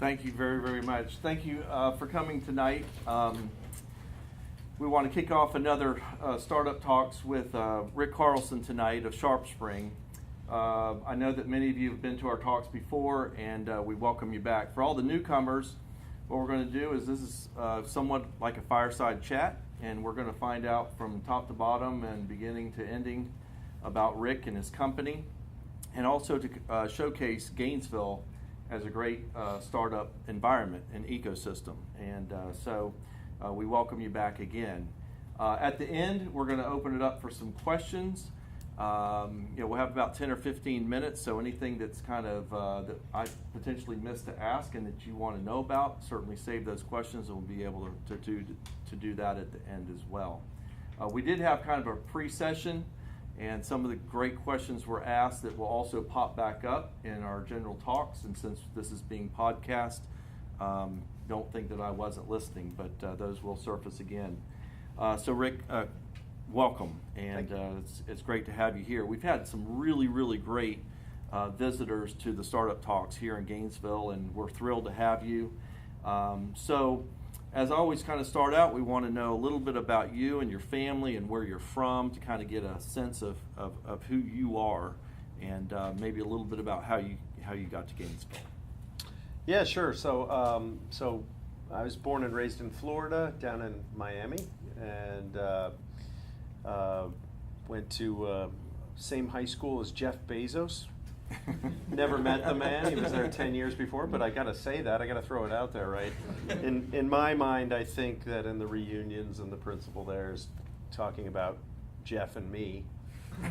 Thank you very, very much. Thank you for coming tonight. We want to kick off another Startup Talks with Rick Carlson tonight of SharpSpring. I know that many of you have been to our talks before, and we welcome you back. For all the newcomers, what we're going to do is this is somewhat like a fireside chat, and we're going to find out from top to bottom and beginning to ending about Rick and his company, and also to showcase Gainesville as a great startup environment and ecosystem. And so we welcome you back again. At the end, we're going to open it up for some questions. We'll have about 10 or 15 minutes, so anything that's kind of that I potentially missed to ask and that you want to know about, certainly save those questions, and we'll be able to do that at the end as well. We did have kind of a pre-session, and some of the great questions were asked that will also pop back up in our general talks. And since this is being podcast, don't think that I wasn't listening, but those will surface again. So Rick, welcome, and it's great to have you here. We've had some really, really great visitors to the Startup Talks here in Gainesville, and we're thrilled to have you. So as I always kind of start out, we want to know a little bit about you and your family and where you're from to kind of get a sense of who you are, and maybe a little bit about how you got to Gainesville. Yeah, sure. So I was born and raised in Florida, down in Miami, and went to same high school as Jeff Bezos. Never met the man. He was there 10 years before, but I got to say that. I got to throw it out there, right? In my mind, I think that in the reunions and the principal there is talking about Jeff and me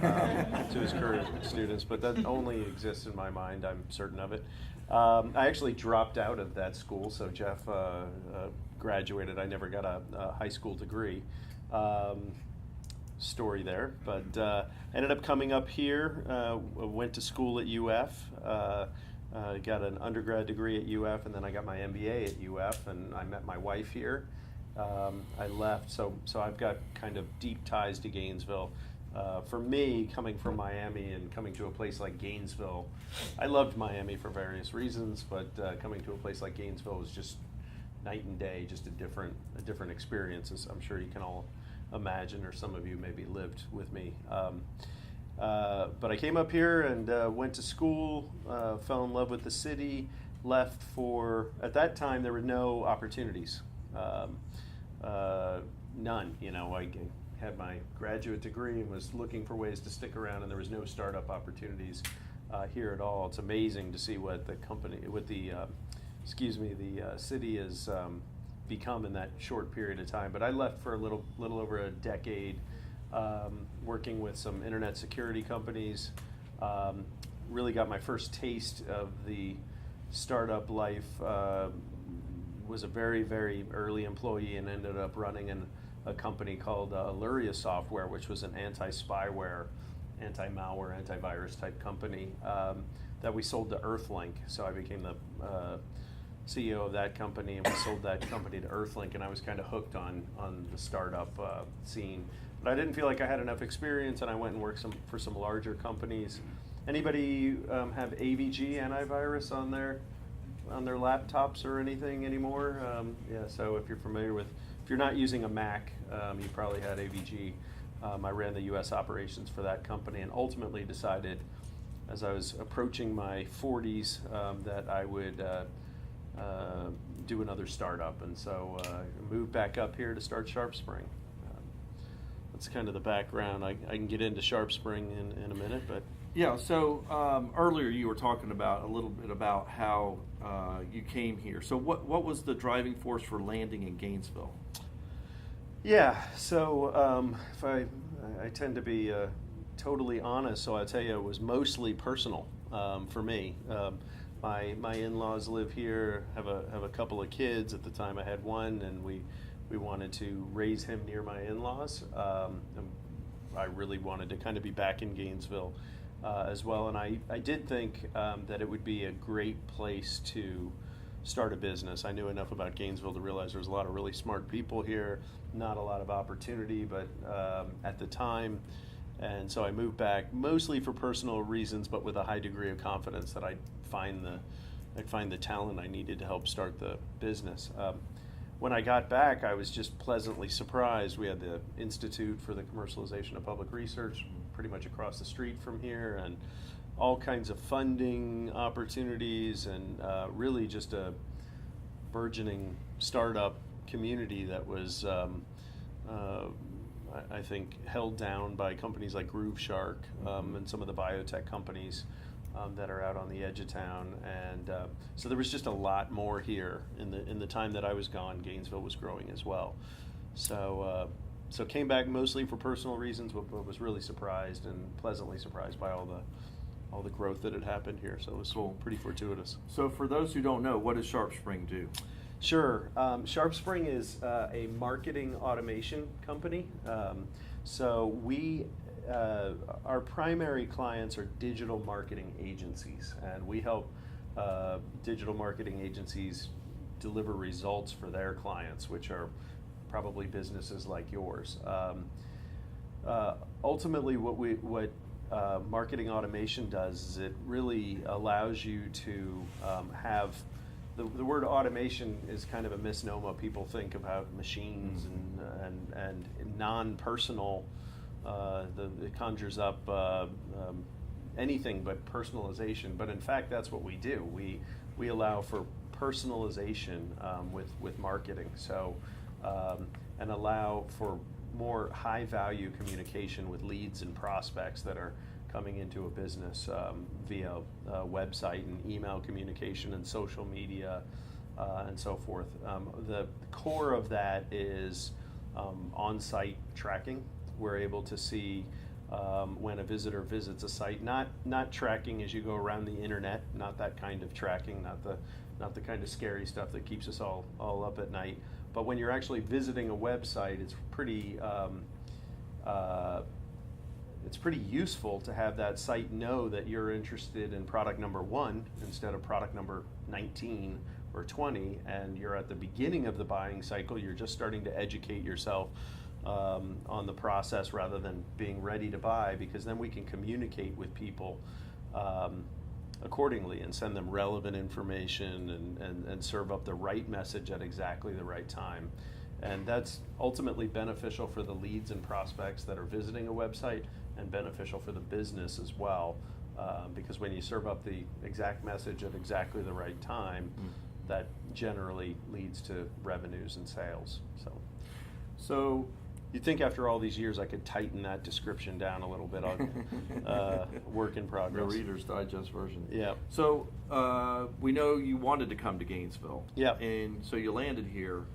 to his current students, but that only exists in my mind. I'm certain of it. I actually dropped out of that school, so Jeff graduated. I never got a high school degree. Story there, but ended up coming up here, went to school at UF, got an undergrad degree at UF, and then I got my MBA at UF, and I met my wife here. I left, so I've got kind of deep ties to Gainesville. For me, coming from Miami and coming to a place like Gainesville, I loved Miami for various reasons, but coming to a place like Gainesville was just night and day, just a different experience, as I'm sure you can all imagine, or some of you maybe lived with me. But I came up here and went to school, fell in love with the city, left for, at that time, there were no opportunities. None, I had my graduate degree and was looking for ways to stick around, and there was no startup opportunities here at all. It's amazing to see what the city has become in that short period of time. But I left for a little over a decade, working with some internet security companies. Really got my first taste of the startup life. Was a very, very early employee and ended up running a company called Illyria Software, which was an anti-spyware, anti-malware, antivirus type company that we sold to Earthlink. So I became the CEO of that company, and we sold that company to Earthlink, and I was kind of hooked on the startup scene. But I didn't feel like I had enough experience, and I went and worked for some larger companies. Anybody have AVG antivirus on their laptops or anything anymore? Yeah, so if you're not using a Mac, you probably had AVG. I ran the US operations for that company, and ultimately decided, as I was approaching my 40s, that I would do another startup, and so moved back up here to start SharpSpring. That's kind of the background. I can get into SharpSpring in a minute, but yeah. So earlier you were talking about a little bit about how you came here. So what was the driving force for landing in Gainesville? Yeah. So if I tend to be totally honest, so I'll tell you it was mostly personal for me. My in-laws live here, have a couple of kids. At the time I had one, and we wanted to raise him near my in-laws. I really wanted to kind of be back in Gainesville as well, and I did think that it would be a great place to start a business. I knew enough about Gainesville to realize there was a lot of really smart people here, not a lot of opportunity, but at the time. And so I moved back mostly for personal reasons, but with a high degree of confidence that I'd find I'd find the talent I needed to help start the business. When I got back, I was just pleasantly surprised. We had the Institute for the Commercialization of Public Research pretty much across the street from here, and all kinds of funding opportunities, and really just a burgeoning startup community that was, I think, held down by companies like GrooveShark and some of the biotech companies that are out on the edge of town. And so there was just a lot more here. In the time that I was gone, Gainesville was growing as well. So came back mostly for personal reasons, but was really surprised and pleasantly surprised by all the growth that had happened here. So it was cool. Pretty fortuitous. So for those who don't know, what does SharpSpring do? Sure. SharpSpring is a marketing automation company. So we, our primary clients are digital marketing agencies, and we help digital marketing agencies deliver results for their clients, which are probably businesses like yours. Ultimately, what marketing automation does is it really allows you to have the word automation is kind of a misnomer. People think about machines and non-personal. It conjures up anything but personalization. But in fact, that's what we do. We allow for personalization with marketing. So and allow for more high-value communication with leads and prospects that are coming into a business via website and email communication and social media and so forth. The core of that is on-site tracking. We're able to see when a visitor visits a site, not tracking as you go around the internet, not that kind of tracking, not the kind of scary stuff that keeps us all up at night. But when you're actually visiting a website, it's pretty useful to have that site know that you're interested in product number 1 instead of product number 19 or 20, and you're at the beginning of the buying cycle. You're just starting to educate yourself on the process rather than being ready to buy, because then we can communicate with people accordingly and send them relevant information and serve up the right message at exactly the right time. And that's ultimately beneficial for the leads and prospects that are visiting a website, and beneficial for the business as well, because when you serve up the exact message at exactly the right time, that generally leads to revenues and sales. So you'd think after all these years I could tighten that description down a little bit on work in progress. The Reader's Digest version. Yeah. So we know you wanted to come to Gainesville. Yeah. And so you landed here.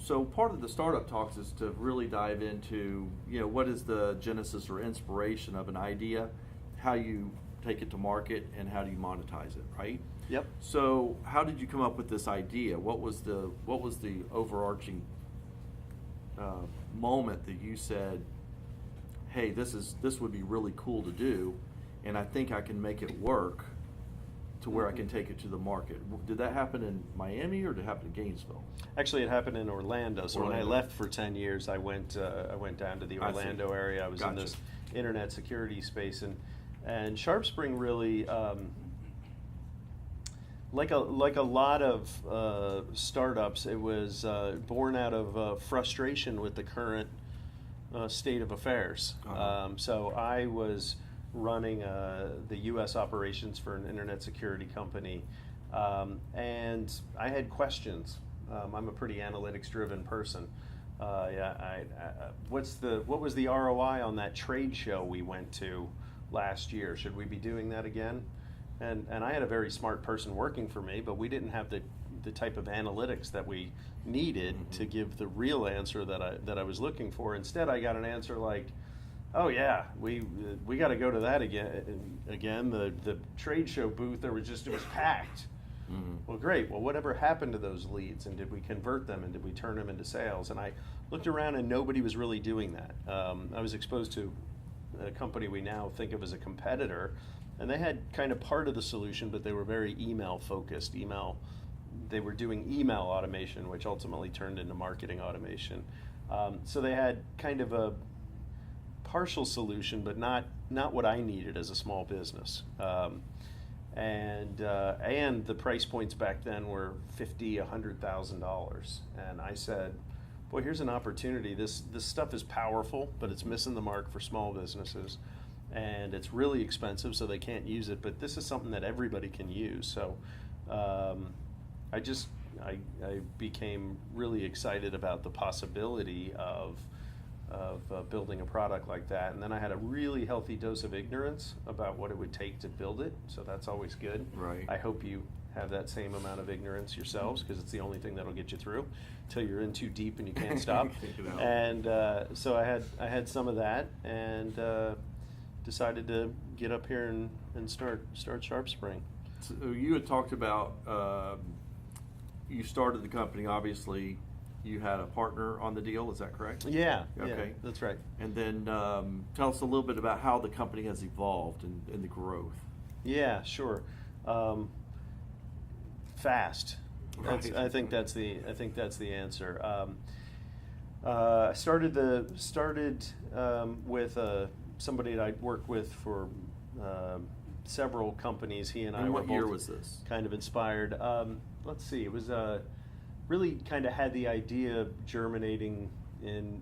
So part of the startup talks is to really dive into, what is the genesis or inspiration of an idea, how you take it to market, and how do you monetize it, right? Yep. So how did you come up with this idea? What was the overarching moment that you said, hey, this would be really cool to do, and I think I can make it work to where I can take it to the market? Did that happen in Miami or did it happen in Gainesville? Actually, it happened in Orlando. So when I left for 10 years, I went down to the Orlando area. I was in this internet security space, and SharpSpring really, like a lot of startups, it was born out of frustration with the current state of affairs. So I was running the U.S. operations for an internet security company, and I had questions. I'm a pretty analytics-driven person. What was the ROI on that trade show we went to last year? Should we be doing that again? And I had a very smart person working for me, but we didn't have the type of analytics that we needed to give the real answer that I was looking for. Instead, I got an answer like, oh yeah, we got to go to that again. The trade show booth, it was packed. Well, great. Well, whatever happened to those leads, and did we convert them, and did we turn them into sales? And I looked around, and nobody was really doing that. I was exposed to a company we now think of as a competitor, and they had kind of part of the solution, but they were very email focused. They were doing email automation, which ultimately turned into marketing automation. So they had kind of a partial solution, but not what I needed as a small business. and the price points back then were $50,000-$100,000, and I said, boy, here's an opportunity. This stuff is powerful, but it's missing the mark for small businesses, and it's really expensive, so they can't use it. But this is something that everybody can use. So I became really excited about the possibility of building a product like that. And then I had a really healthy dose of ignorance about what it would take to build it, so that's always good. Right. I hope you have that same amount of ignorance yourselves, because it's the only thing that'll get you through until you're in too deep and you can't stop. And so I had some of that, and decided to get up here and start SharpSpring. So you had talked about you started the company, obviously. You had a partner on the deal, is that correct? Yeah, okay. Yeah, that's right. And then tell us a little bit about how the company has evolved and the growth. Yeah, sure. Fast. Right. I think that's the answer. I started with somebody that I'd worked with for several companies. He and I And were what year both was this? kind of inspired. Let's see, it was really kind of had the idea germinating in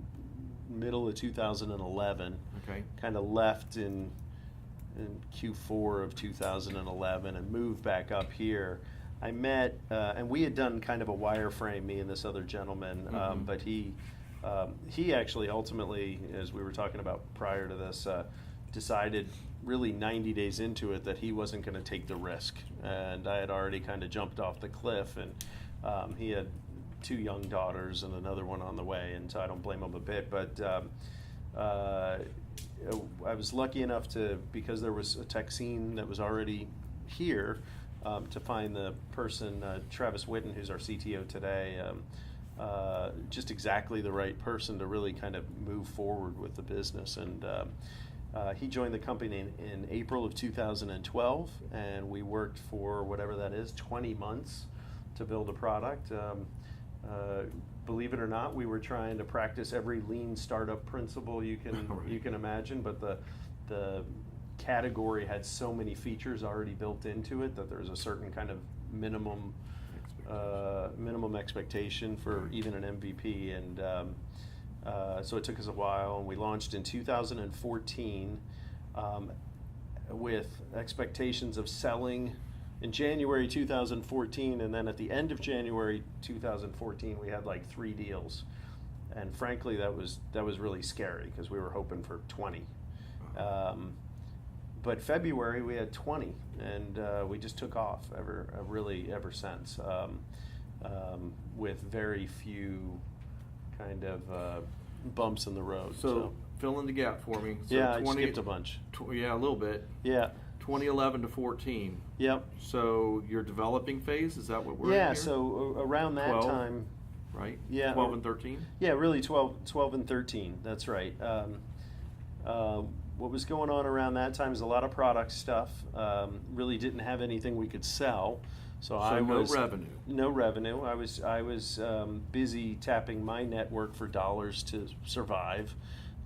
middle of 2011. Okay. Kind of left in Q4 of 2011 and moved back up here. I met, and we had done kind of a wireframe, me and this other gentleman, but he actually ultimately, as we were talking about prior to this, decided really 90 days into it that he wasn't going to take the risk. And I had already kind of jumped off the cliff, and he had 2 young daughters and another one on the way, and so I don't blame him a bit. But I was lucky enough because there was a tech scene that was already here, to find the person, Travis Witten, who's our CTO today, just exactly the right person to really kind of move forward with the business. And he joined the company in April of 2012, and we worked for whatever that is, 20 months to build a product. Believe it or not, we were trying to practice every lean startup principle you can imagine, but the category had so many features already built into it that there's a certain kind of minimum expectation for even an MVP, and so it took us a while, and we launched in 2014 with expectations of selling in January 2014, and then at the end of January 2014 we had like 3 deals, and frankly that was really scary because we were hoping for 20. But February we had 20, and we just took off ever since, with very few kind of bumps in the road. So fill in the gap for me. So yeah, I skipped a bunch. Yeah, a little bit. Yeah. 2011 to 14. Yep. So your developing phase, is that what we're in Yeah, here? so around that 12, time. Right? Yeah. 12 and 13? Yeah, really 12 and 13, that's right. What was going on around that time is a lot of product stuff. Really didn't have anything we could sell. So I was no revenue. No revenue. I was busy tapping my network for dollars to survive.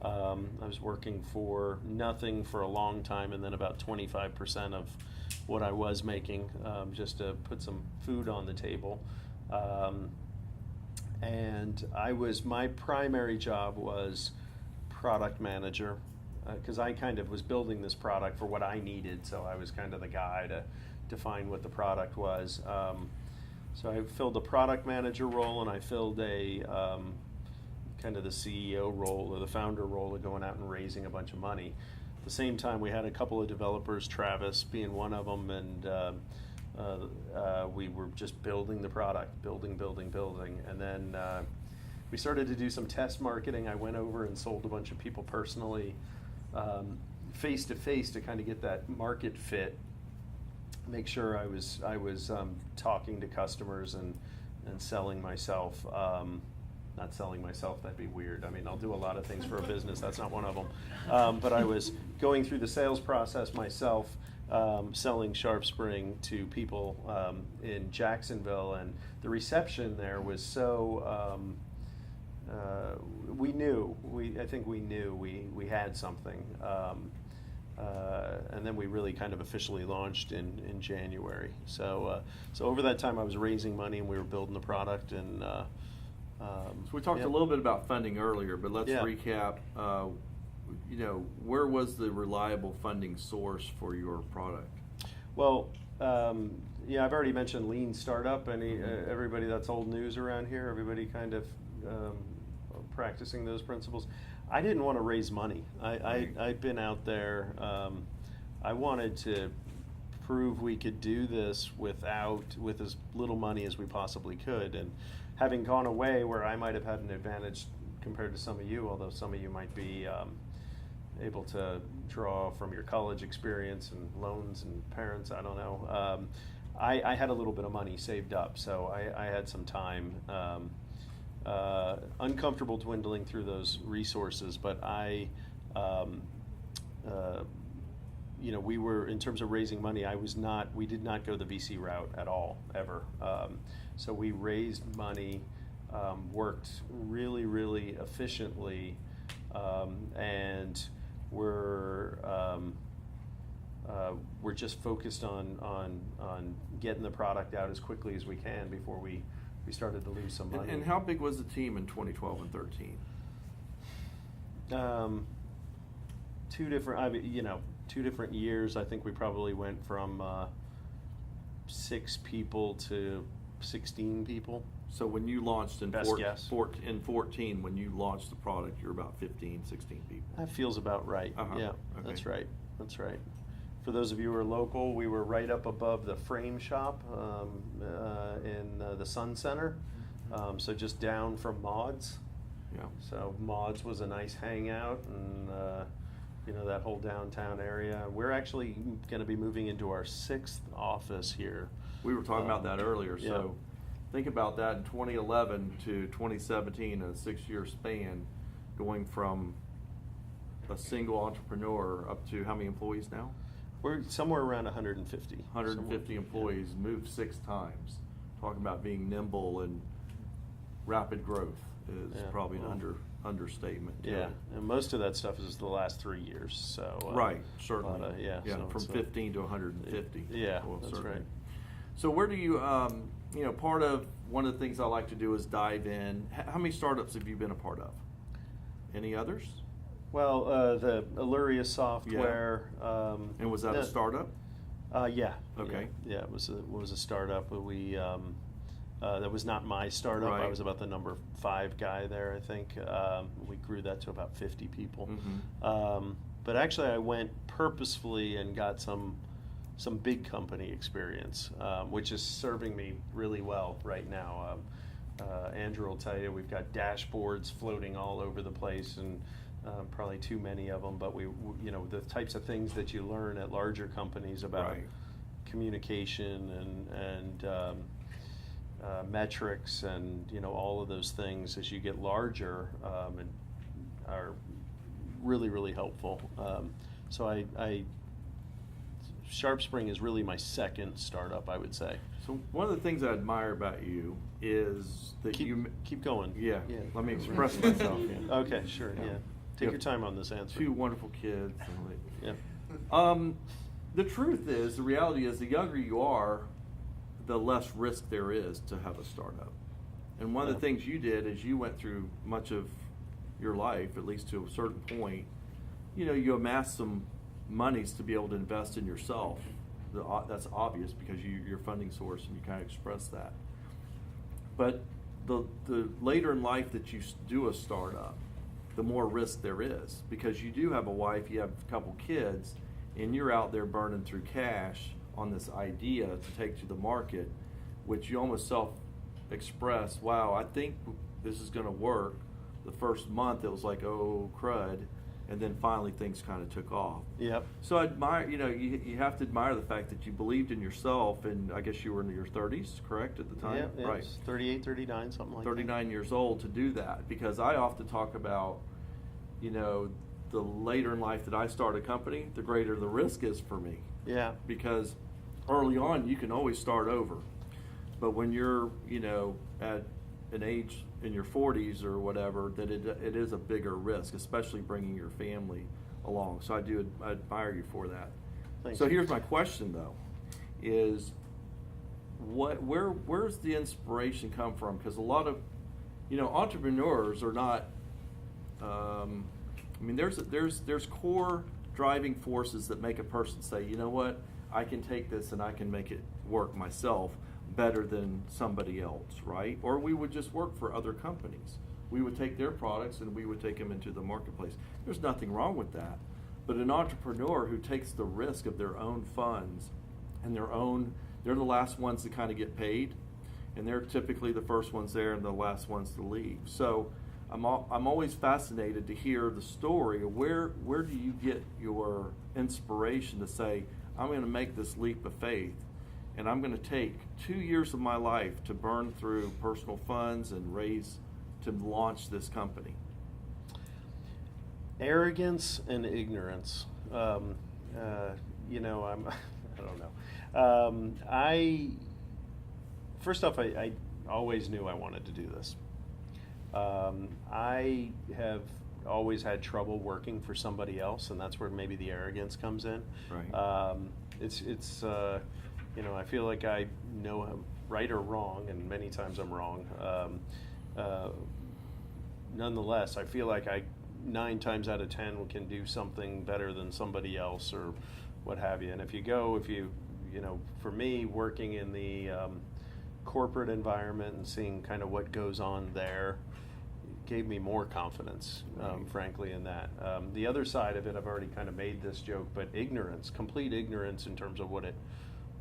I was working for nothing for a long time, and then about 25% of what I was making, just to put some food on the table. And my primary job was product manager, because I kind of was building this product for what I needed, so I was kind of the guy to define what the product was. So I filled a product manager role, and I filled a kind of the CEO role or the founder role of going out and raising a bunch of money. At the same time, we had a couple of developers, Travis being one of them, and we were just building the product, building, and then we started to do some test marketing. I went over and sold a bunch of people personally, face to face, to kind of get that market fit, make sure I was talking to customers and selling myself. Not selling myself, that'd be weird. I mean, I'll do a lot of things for a business, that's not one of them. But I was going through the sales process myself, selling SharpSpring to people in Jacksonville, and the reception there was so, I think we knew we had something. and then we really kind of officially launched in January. So over that time, I was raising money and we were building the product. And so we talked a little bit about funding earlier, but let's recap. Where was the reliable funding source for your product? Well, I've already mentioned lean startup, and everybody, that's old news around here. Everybody kind of practicing those principles. I didn't want to raise money. I'd been out there. I wanted to prove we could do this with as little money as we possibly could. And having gone away where I might have had an advantage compared to some of you, although some of you might be able to draw from your college experience and loans and parents, I don't know. I had a little bit of money saved up, so I had some time. Uncomfortable dwindling through those resources, but we were, in terms of raising money, we did not go the VC route at all, ever. So we raised money, worked really, really efficiently, and we're just focused on getting the product out as quickly as we can before we started to lose some money. And how big was the team in 2012 and 13? Two different years. I think we probably went from 6 people to 16 people. So when you launched in 14, when you launched the product, you're about 15, 16 people. That feels about right. Yeah, okay. That's right. For those of you who are local, we were right up above the frame shop in the Sun Center, so just down from Maud's. Yeah. So Maud's was a nice hangout, and that whole downtown area. We're actually going to be moving into our 6th office here. We were talking about that earlier. So think about that in 2011 to 2017, a 6-year span, going from a single entrepreneur up to how many employees now? We're somewhere around 150. 150 employees, moved 6 times. Talking about being nimble and rapid growth is probably an understatement. Yeah, and most of that stuff is the last 3 years. So right, certainly. So from 15 to 150. Yeah, that's certainly right. So where do you, part of one of the things I like to do is dive in. How many startups have you been a part of? Any others? Well, the Illuria software. And was that a startup? Yeah. Okay. Yeah, it was a startup. We that was not my startup. Right. I was about the number 5 guy there, I think. We grew that to about 50 people. Mm-hmm. But actually, I went purposefully and got some big company experience, which is serving me really well right now. Andrew will tell you, we've got dashboards floating all over the place, and probably too many of them, but the types of things that you learn at larger companies about communication and metrics and all of those things as you get larger and are really, really helpful. So SharpSpring is really my 2nd startup, I would say. So one of the things I admire about you is that keep going. Yeah. Let me express myself. Okay, sure. Yeah. Take your time on this answer. 2 wonderful kids. Yeah. The truth is, the reality is, the younger you are, the less risk there is to have a startup. And one of the things you did is you went through much of your life, at least to a certain point, you amassed some monies to be able to invest in yourself. That's obvious because your funding source, and you kind of express that. But the later in life that you do a startup, the more risk there is, because you do have a wife, you have a couple kids, and you're out there burning through cash on this idea to take to the market, which you almost self-express, wow, I think this is going to work. The first month it was like, oh, crud. And then finally things kind of took off. Yep. So I admire, you have to admire the fact that you believed in yourself, and I guess you were in your 30s, correct, at the time? Yeah, right. 38, 39, something like 39 years old to do that, because I often talk about, the later in life that I start a company, the greater the risk is for me. Yeah. Because early on you can always start over. But when you're, at an age in your 40s or whatever, that it is a bigger risk, especially bringing your family along. So I admire you for that. Thanks. So here's my question though, is where's the inspiration come from? Because a lot of, entrepreneurs are not, there's core driving forces that make a person say, you know what, I can take this and I can make it work myself better than somebody else, right? Or we would just work for other companies. We would take their products and we would take them into the marketplace. There's nothing wrong with that. But an entrepreneur who takes the risk of their own funds and they're the last ones to kind of get paid, and they're typically the first ones there and the last ones to leave. So I'm always fascinated to hear the story of where do you get your inspiration to say, I'm going to make this leap of faith, and I'm going to take 2 years of my life to burn through personal funds and to launch this company. Arrogance and ignorance. I don't know. First off, I always knew I wanted to do this. I have always had trouble working for somebody else, and that's where maybe the arrogance comes in. Right. I feel like I know I'm right or wrong, and many times I'm wrong. Nonetheless, I feel like 9 times out of 10 can do something better than somebody else or what have you. And for me, working in the corporate environment and seeing kind of what goes on there gave me more confidence, frankly, in that. The other side of it, I've already kind of made this joke, but ignorance, complete ignorance in terms of what it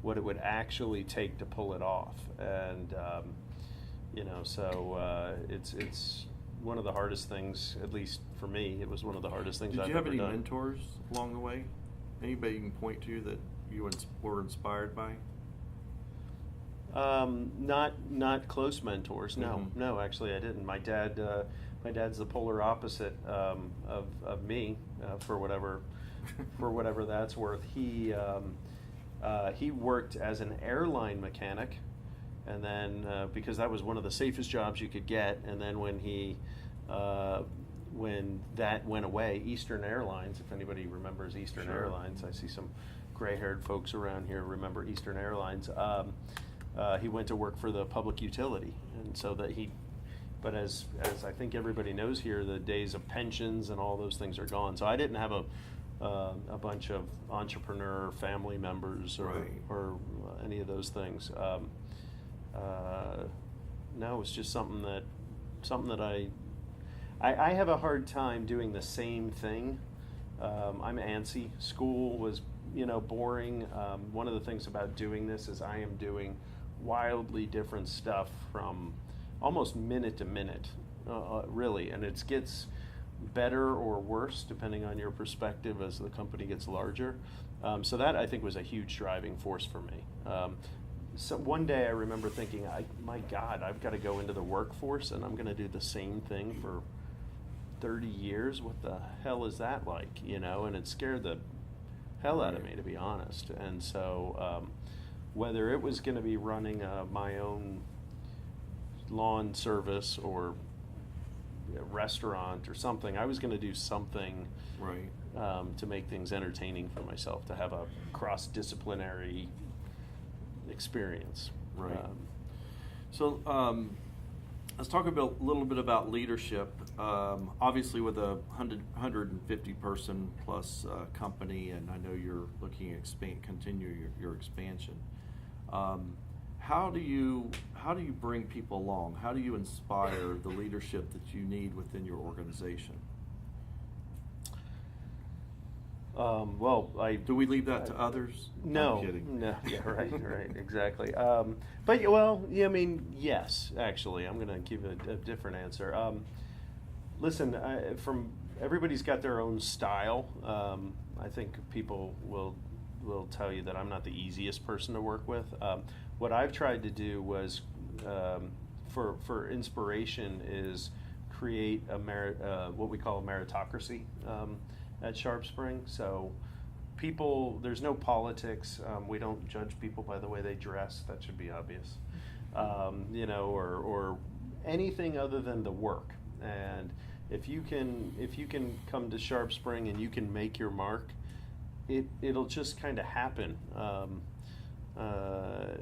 would actually take to pull it off. And, it's one of the hardest things, at least for me, it was one of the hardest things I've ever done. Did you have any mentors along the way? Anybody you can point to that you were inspired by? Not close mentors. No, Mm-hmm. no, actually, I didn't. My dad's the polar opposite of me, for whatever that's worth. He worked as an airline mechanic, and then because that was one of the safest jobs you could get, and then when that went away, Eastern Airlines, if anybody remembers Eastern Sure. Airlines, I see some gray-haired folks around here remember Eastern Airlines. He went to work for the public utility, and so but as I think everybody knows here, the days of pensions and all those things are gone. So I didn't have a bunch of entrepreneur family members or any of those things. No, it's just something that I have a hard time doing the same thing. I'm antsy. School was, boring. One of the things about doing this is I am doing wildly different stuff from almost minute to minute, really, and it gets better or worse depending on your perspective as the company gets larger. So that, I think, was a huge driving force for me. So one day I remember thinking, my God, I've got to go into the workforce and I'm going to do the same thing for 30 years. What the hell is that like? And it scared the hell out of me, to be honest. And so whether it was going to be running my own lawn service or a restaurant or something, I was going to do something to make things entertaining for myself, to have a cross-disciplinary experience. Right. So let's talk a little bit about leadership. Obviously, with a 150 person plus company, and I know you're looking at continue your expansion. How do you bring people along? How do you inspire the leadership that you need within your organization? Do we leave that to others? No, I'm kidding. no, yeah, right, exactly. Yes, actually, I'm going to give a different answer. Listen, everybody's got their own style. I think people will tell you that I'm not the easiest person to work with. What I've tried to do was, for inspiration, is create what we call a meritocracy at SharpSpring. So there's no politics. We don't judge people by the way they dress. That should be obvious. Or anything other than the work. And If you can come to SharpSpring and you can make your mark, it'll just kind of happen at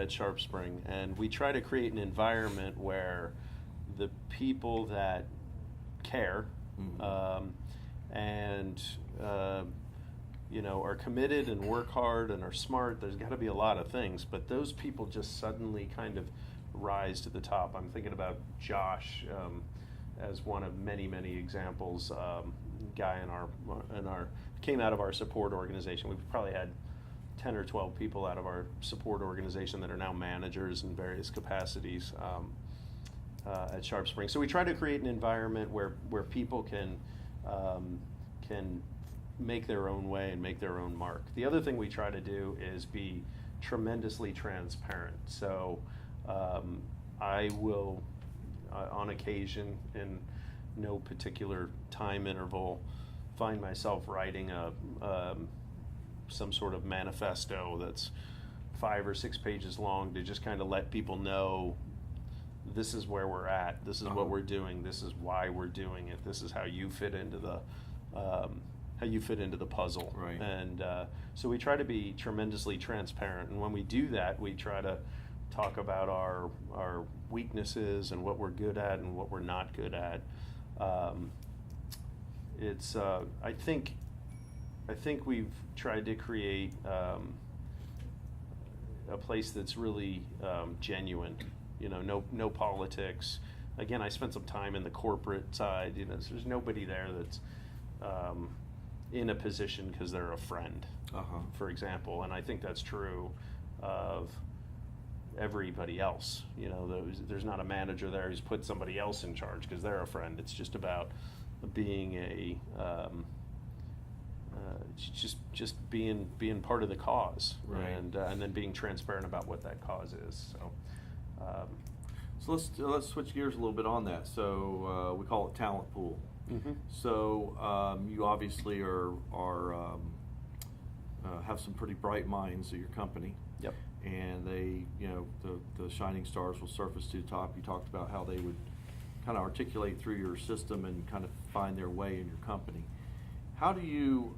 SharpSpring. And we try to create an environment where the people that care and are committed and work hard and are smart. There's got to be a lot of things, but those people just suddenly kind of rise to the top. I'm thinking about Josh as one of many examples. Guy in our came out of our support organization. We've probably had 10 or 12 people out of our support organization that are now managers in various capacities at SharpSpring. So we try to create an environment where people can make their own way and make their own mark. The other thing we try to do is be tremendously transparent. So I will, on occasion, in no particular time interval, find myself writing some sort of manifesto that's 5 or 6 pages long to just kind of let people know this is where we're at, this is what we're doing, this is why we're doing it, this is how you fit into the puzzle. Right. And so we try to be tremendously transparent, and when we do that, we try to talk about our weaknesses and what we're good at and what we're not good at. I think we've tried to create a place that's really genuine. No politics. Again, I spent some time in the corporate side. So there's nobody there that's in a position because they're a friend, for example. And I think that's true of everybody else. There's not a manager there who's put somebody else in charge because they're a friend. It's just about being just being part of the cause, right. And then being transparent about what that cause is. So let's switch gears a little bit on that. So we call it talent pool. Mm-hmm. So you obviously are have some pretty bright minds at your company. Yep. And they, the shining stars will surface to the top. You talked about how they would kind of articulate through your system and kind of find their way in your company. How do you,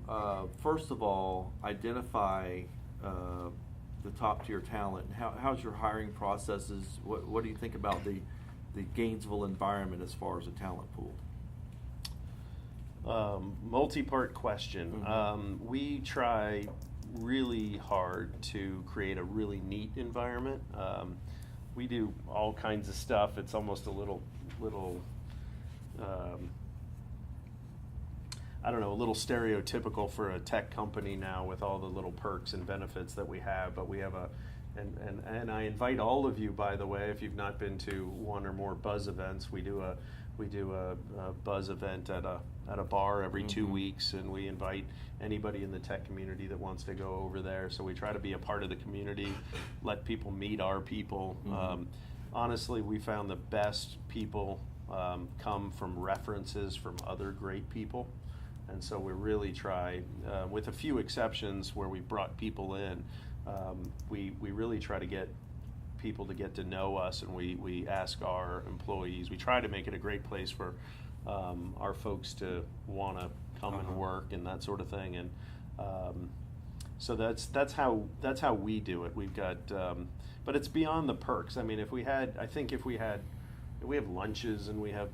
first of all, identify the top tier talent? How's your hiring processes? What do you think about the Gainesville environment as far as a talent pool? Multi-part question. Mm-hmm. We try really hard to create a really neat environment. We do all kinds of stuff. It's almost a little I don't know, a little stereotypical for a tech company now with all the little perks and benefits that we have, but we have and I invite all of you, by the way, if you've not been to one or more Buzz events, we do a Buzz event at a bar every 2 weeks, and we invite anybody in the tech community that wants to go over there. So we try to be a part of the community, let people meet our people. Honestly, we found the best people come from references from other great people. And so we really try, with a few exceptions where we brought people in, we really try to get people to get to know us, and we ask our employees, we try to make it a great place for our folks to want to come and work and that sort of thing. And so that's how we do it. We've got, but it's beyond the perks. I mean, if we have lunches and we have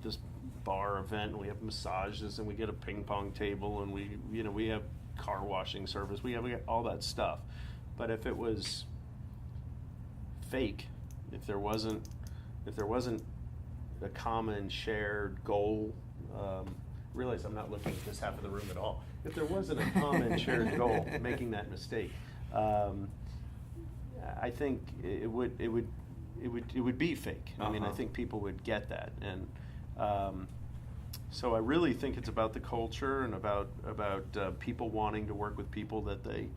this bar event and we have massages and we get a ping pong table and we have car washing service, we have all that stuff. But if it was fake, if there wasn't a common shared goal, realize I'm not looking at this half of the room at all. If there wasn't a common shared goal, making that mistake, I think it would be fake. I mean, I think people would get that, and so I really think it's about the culture and about people wanting to work with people that they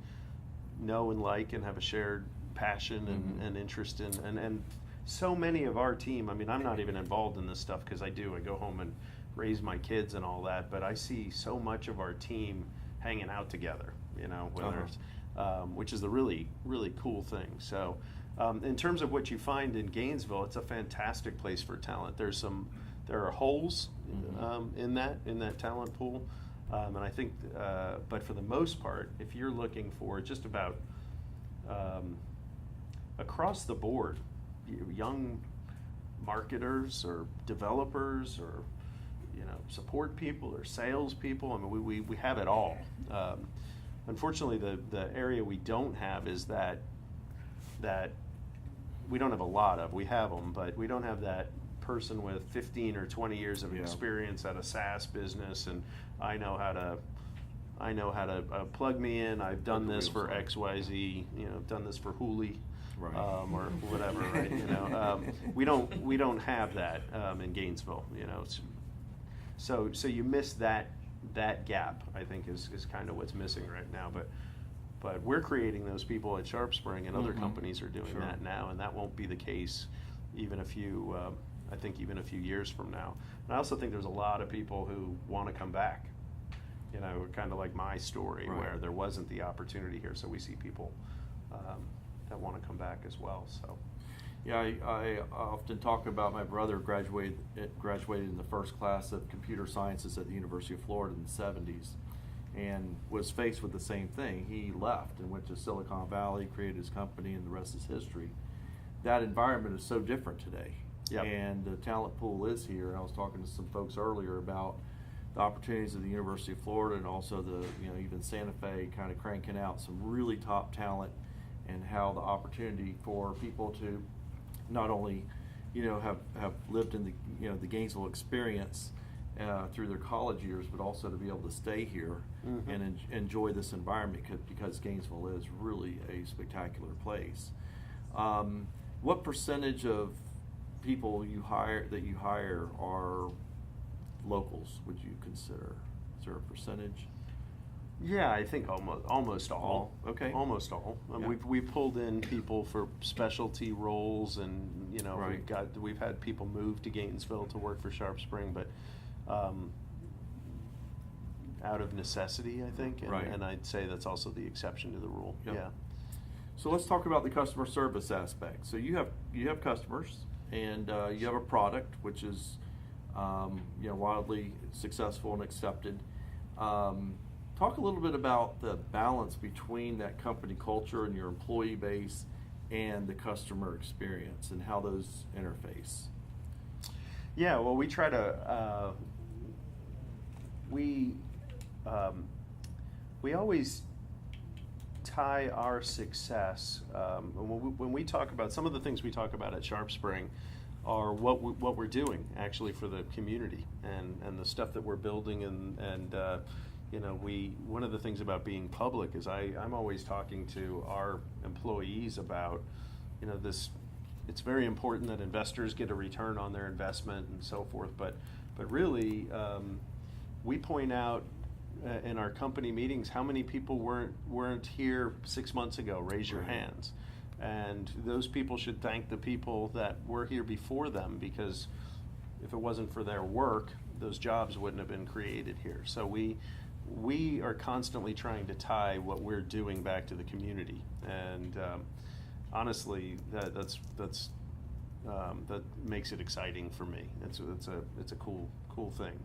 know and like and have a shared passion and interest in. And so many of our team, I mean, I'm not even involved in this stuff because I go home and raise my kids and all that, but I see so much of our team hanging out together, whether it's, which is the really, really cool thing. So in terms of what you find in Gainesville, it's a fantastic place for talent. There's there are holes in that talent pool, and I think, but for the most part, if you're looking for just about across the board, young marketers or developers or support people or sales people, I mean, we have it all. Unfortunately, the area we don't have is that we don't have a lot of. We have them, but we don't have that person with 15 or 20 years of experience at a SaaS business, and I know how to plug me in. I've done this for XYZ. Done this for Hooli, right. Or whatever. Right? We don't have that in Gainesville. So you miss that gap. I think is kind of what's missing right now. But we're creating those people at SharpSpring, and other companies are doing that now, and that won't be the case even a few years from now. And I also think there's a lot of people who want to come back. Kind of like my story, right. where there wasn't the opportunity here, so we see people that want to come back as well. So. Yeah, I often talk about my brother graduated in the first class of computer sciences at the University of Florida in the 70s, and was faced with the same thing. He left and went to Silicon Valley, created his company, and the rest is history. That environment is so different today. Yep. And the talent pool is here. I was talking to some folks earlier about the opportunities of the University of Florida, and also the even Santa Fe kind of cranking out some really top talent, and how the opportunity for people to not only have lived in the Gainesville experience through their college years, but also to be able to stay here and enjoy this environment, because Gainesville is really a spectacular place. What percentage of people you hire are locals, would you consider? Is there a percentage? Yeah, I think almost all. Okay. Almost all. Yeah. We've pulled in people for specialty roles, and Right. we've had people move to Gainesville to work for SharpSpring, but out of necessity, I think, and, Right. and I'd say that's also the exception to the rule. Yep. Yeah. So let's talk about the customer service aspect. So you have customers, and you have a product which is wildly successful and accepted. Talk a little bit about the balance between that company culture and your employee base and the customer experience, and how those interface. Yeah, well, we try to we always tie our success when we talk about some of the things we talk about at SharpSpring are what we're doing actually for the community, and the stuff that we're building, and one of the things about being public is I'm always talking to our employees about this. It's very important that investors get a return on their investment and so forth, but really we point out in our company meetings how many people weren't here 6 months ago. Raise your hands. And those people should thank the people that were here before them, because if it wasn't for their work, those jobs wouldn't have been created here. So we are constantly trying to tie what we're doing back to the community, and honestly, that makes it exciting for me. It's a cool thing,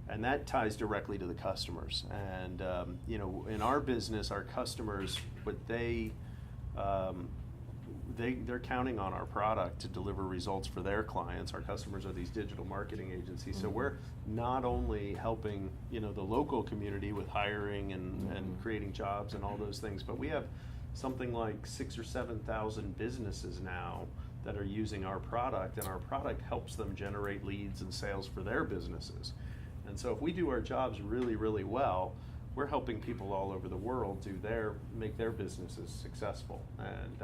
and that ties directly to the customers. And in our business, our customers, they're counting on our product to deliver results for their clients. Our customers are these digital marketing agencies. So we're not only helping the local community with hiring and creating jobs and all those things, but we have something like 6,000 or 7,000 businesses now that are using our product, and our product helps them generate leads and sales for their businesses. And so if we do our jobs really, really well, we're helping people all over the world make their businesses successful. And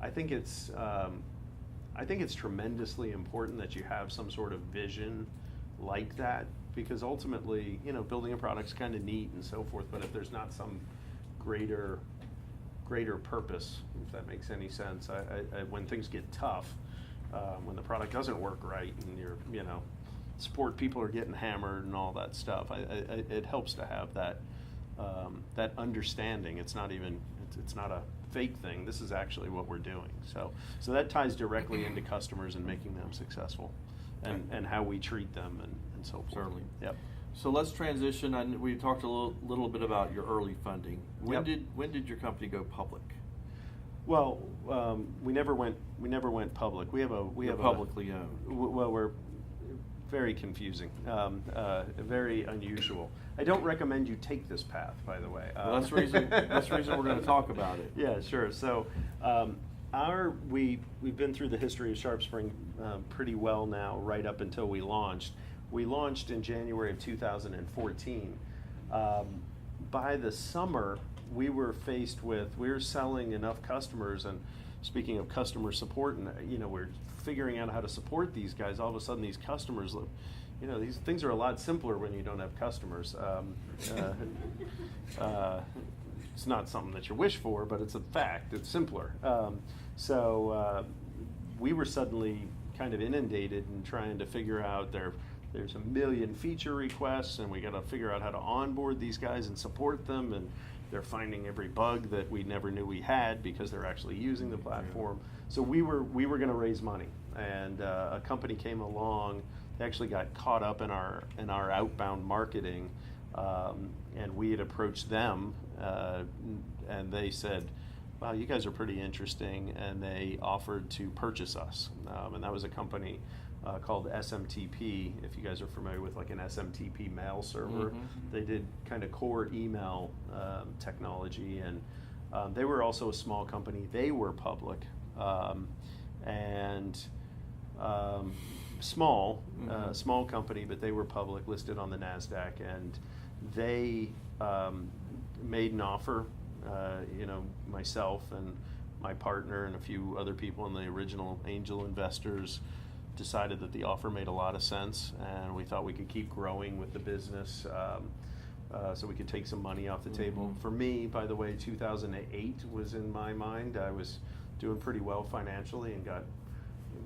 I think it's tremendously important that you have some sort of vision like that, because ultimately, building a product's kind of neat and so forth, but if there's not some greater purpose, if that makes any sense, when things get tough, when the product doesn't work right, and support people are getting hammered and all that stuff, it helps to have that understanding. It's not a fake thing. This is actually what we're doing. So that ties directly into customers and making them successful. and how we treat them and so forth. Certainly. Yep. So let's transition. We talked a little bit about your early funding. When did your company go public? Well, we never went public. We're publicly owned. Well, we're very confusing, very unusual. I don't recommend you take this path, by the way. Well, that's the reason we're going to talk about it. Yeah, sure. So, we've been through the history of SharpSpring pretty well now, right up until we launched. We launched in January of 2014. By the summer, we were selling enough customers, and speaking of customer support, and we're figuring out how to support these guys. All of a sudden, these customers, these things are a lot simpler when you don't have customers. It's not something that you wish for, but it's a fact. It's simpler. So we were suddenly kind of inundated and trying to figure out there's a million feature requests, and we got to figure out how to onboard these guys and support them, and they're finding every bug that we never knew we had because they're actually using the platform. So we were going to raise money, and a company came along. They actually got caught up in our outbound marketing, and we had approached them, and they said, "Wow, you guys are pretty interesting," and they offered to purchase us, and that was a company called SMTP. If you guys are familiar with like an SMTP mail server, they did kind of core email technology, and they were also a small company. They were public, and small company, but they were public, listed on the NASDAQ, and they made an offer. Myself and my partner and a few other people and the original angel investors decided that the offer made a lot of sense, and we thought we could keep growing with the business, so we could take some money off the table. For me, by the way, 2008 was in my mind. I was doing pretty well financially and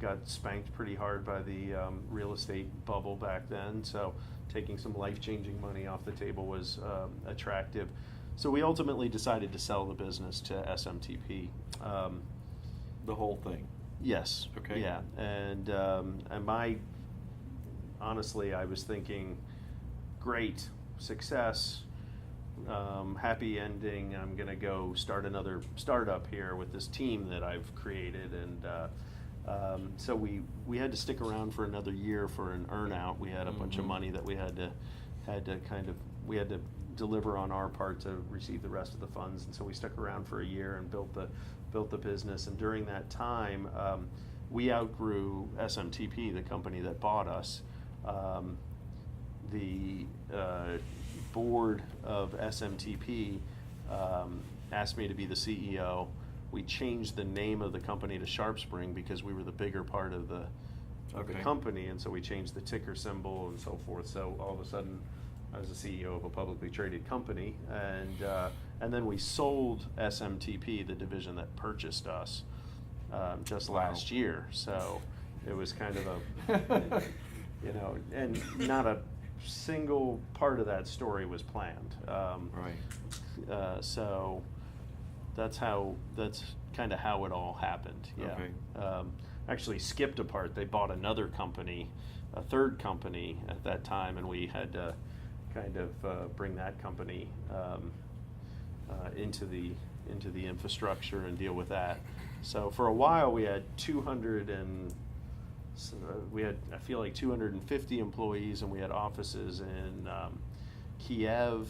got spanked pretty hard by the real estate bubble back then, so taking some life-changing money off the table was attractive. So we ultimately decided to sell the business to SMTP. The whole thing? Yes. Okay. Yeah, and honestly, I was thinking, great, success, happy ending. I'm going to go start another startup here with this team that I've created, and so we had to stick around for another year for an earnout. We had a bunch of money that we had to deliver on our part to receive the rest of the funds, and so we stuck around for a year and built the business. And during that time, we outgrew SMTP, the company that bought us. The board of SMTP asked me to be the CEO. We changed the name of the company to SharpSpring because we were the bigger part of the company, and so we changed the ticker symbol and so forth. So all of a sudden, I was the CEO of a publicly traded company, and then we sold SMTP, the division that purchased us, just last year. So it was kind of and not a single part of that story was planned. Right. So that's kind of how it all happened. Yeah. Okay. Actually skipped a part. They bought another company, a third company at that time, and we had to kind of bring that company into the infrastructure and deal with that. So for a while we had I feel like 250 employees, and we had offices in Kiev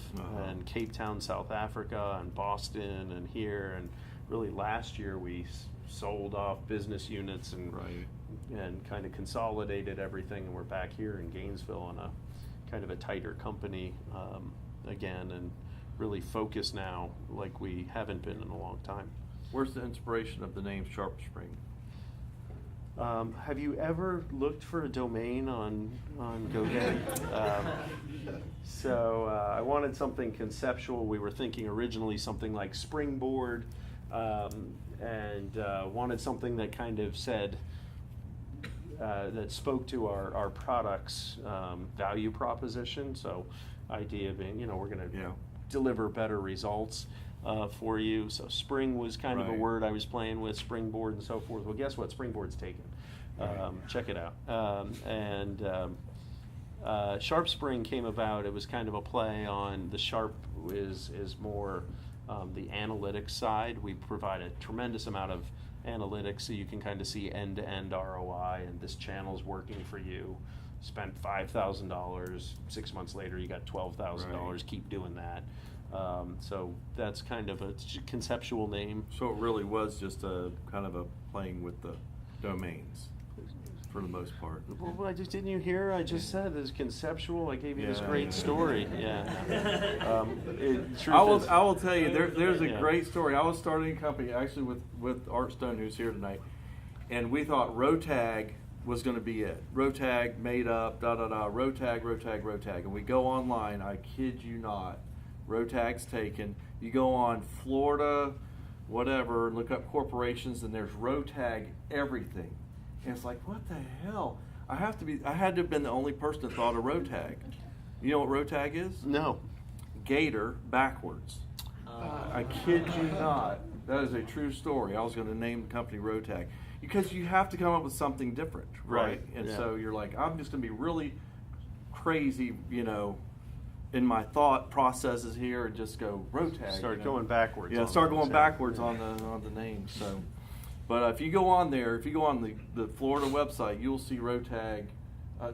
and Cape Town, South Africa, and Boston, and here. And really last year we sold off business units and kind of consolidated everything, and we're back here in Gainesville on a kind of a tighter company again, and really focused now like we haven't been in a long time. Where's the inspiration of the name SharpSpring? Have you ever looked for a domain on GoDaddy? So I wanted something conceptual. We were thinking originally something like Springboard, and wanted something that kind of said, that spoke to our product's value proposition. So idea being, we're going to deliver better results for you. So spring was kind of a word I was playing with, springboard and so forth. Well, guess what? Springboard's taken. Check it out. SharpSpring came about. It was kind of a play on the Sharp is more the analytics side. We provide a tremendous amount of analytics, so you can kind of see end-to-end ROI, and this channel's working for you. Spent $5,000, 6 months later you got $12,000. Right. Keep doing that. So that's kind of a conceptual name. So it really was just a kind of a playing with the domains for the most part. Well, didn't you hear? I just said it's conceptual. I gave you this great Yeah. story. Yeah. I will tell you, there's a great story. I was starting a company actually with Art Stone, who's here tonight, and we thought Rotag was going to be it. Rotag made up, Rotag, and we go online. I kid you not, Rotag's taken. You go on Florida, whatever, look up corporations, and there's Rotag everything. And it's like, what the hell? I had to have been the only person that thought of Rotag. You know what Rotag is? No. Gator backwards. I kid you not. That is a true story. I was going to name the company Rotag. Because you have to come up with something different, right? And so you're like, I'm just going to be really crazy, in my thought processes here, and just go Rotag. Start going backwards. Yeah, start going backwards on the name. So, but if you go on there, if you go on the Florida website, you'll see Rotag.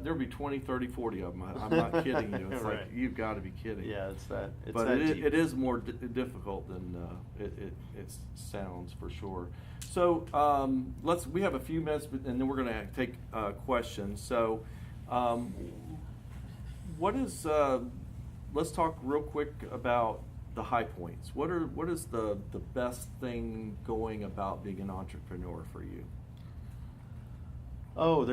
There'll be 20, 30, 40 of them. I'm not kidding you. It's Right. like, you've got to be kidding. Yeah, it's that. But that it is more difficult than it sounds, for sure. So we have a few minutes, and then we're going to take questions. So, let's talk real quick about the high points. What is the best thing going about being an entrepreneur for you? Oh, And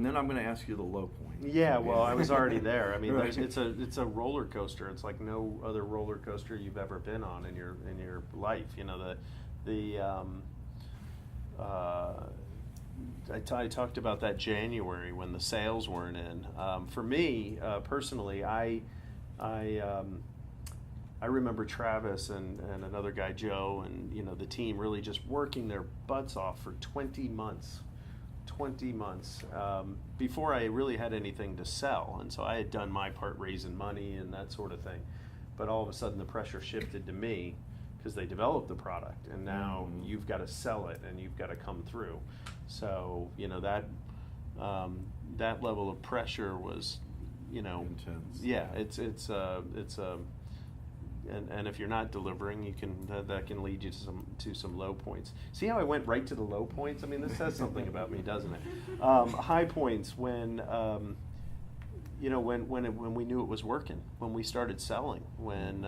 then I'm going to ask you the low point. Yeah, well, I was already there. I mean, Right. it's a roller coaster. It's like no other roller coaster you've ever been on in your life. I talked about that January when the sales weren't in. For me personally, I remember Travis and another guy, Joe, and the team really just working their butts off for 20 months. 20 months before I really had anything to sell, and so I had done my part raising money and that sort of thing. But all of a sudden the pressure shifted to me because they developed the product, and now you've got to sell it and you've got to come through. So that level of pressure was intense. Yeah, it's and if you're not delivering, that can lead you to some low points. See how I went right to the low points? I mean, this says something about me, doesn't it? High points when when we knew it was working, when we started selling, when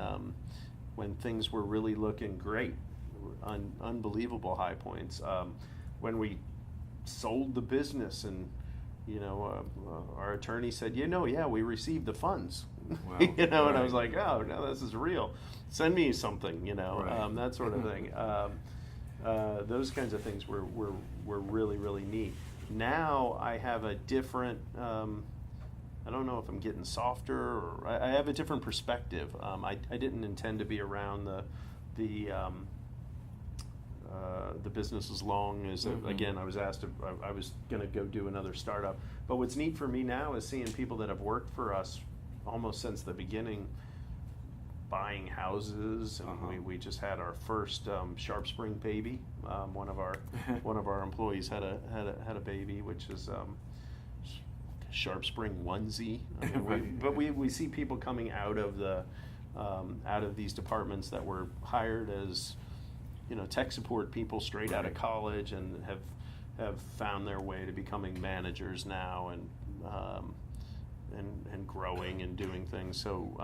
things were really looking great, unbelievable high points. When we sold the business and our attorney said, we received the funds. Wow. And I was like, oh, no, this is real. Send me something, Right. that sort of thing. Those kinds of things were really, really neat. Now I have a different, I don't know if I'm getting softer, or I have a different perspective. I didn't intend to be around the business as long as, again, I was asked if I was going to go do another startup. But what's neat for me now is seeing people that have worked for us almost since the beginning, buying houses, and we just had our first SharpSpring baby. One of our employees had a baby, which is SharpSpring onesie. I mean, we see people coming out of these departments that were hired as tech support people straight out of college, and have found their way to becoming managers now, and growing and doing things. So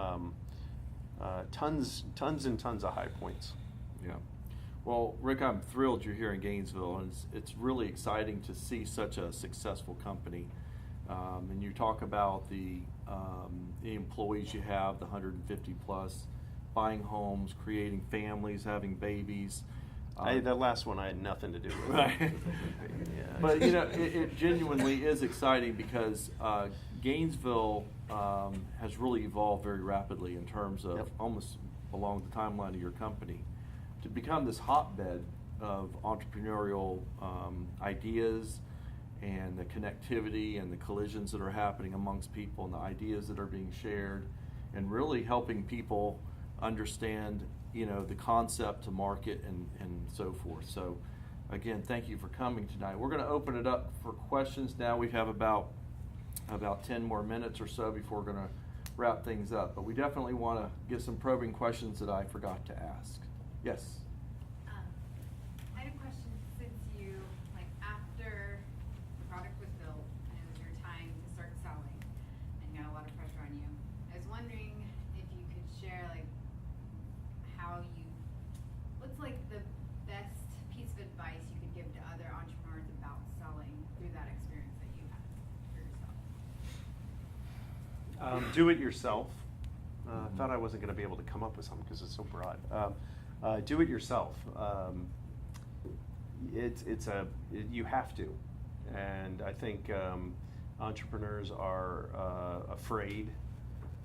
tons and tons of high points. Yeah. Well, Rick, I'm thrilled you're here in Gainesville, and it's really exciting to see such a successful company. And you talk about the employees you have, the 150 plus, buying homes, creating families, having babies. That last one I had nothing to do with. Right. Yeah. But it genuinely is exciting because Gainesville has really evolved very rapidly in terms of almost along the timeline of your company to become this hotbed of entrepreneurial ideas and the connectivity and the collisions that are happening amongst people and the ideas that are being shared, and really helping people understand, the concept to market and so forth. So again, thank you for coming tonight. We're going to open it up for questions now. We have about 10 more minutes or so before we're going to wrap things up, but we definitely want to get some probing questions that I forgot to ask. Yes? I had a question. Since you, after the product was built and it was your time to start selling and you had a lot of pressure on you, I was wondering if you could share what's the best piece of advice you could give to other entrepreneurs about selling through that experience that you had for yourself? Do it yourself. I thought I wasn't going to be able to come up with something because it's so broad. Do it yourself. You have to, and I think entrepreneurs are afraid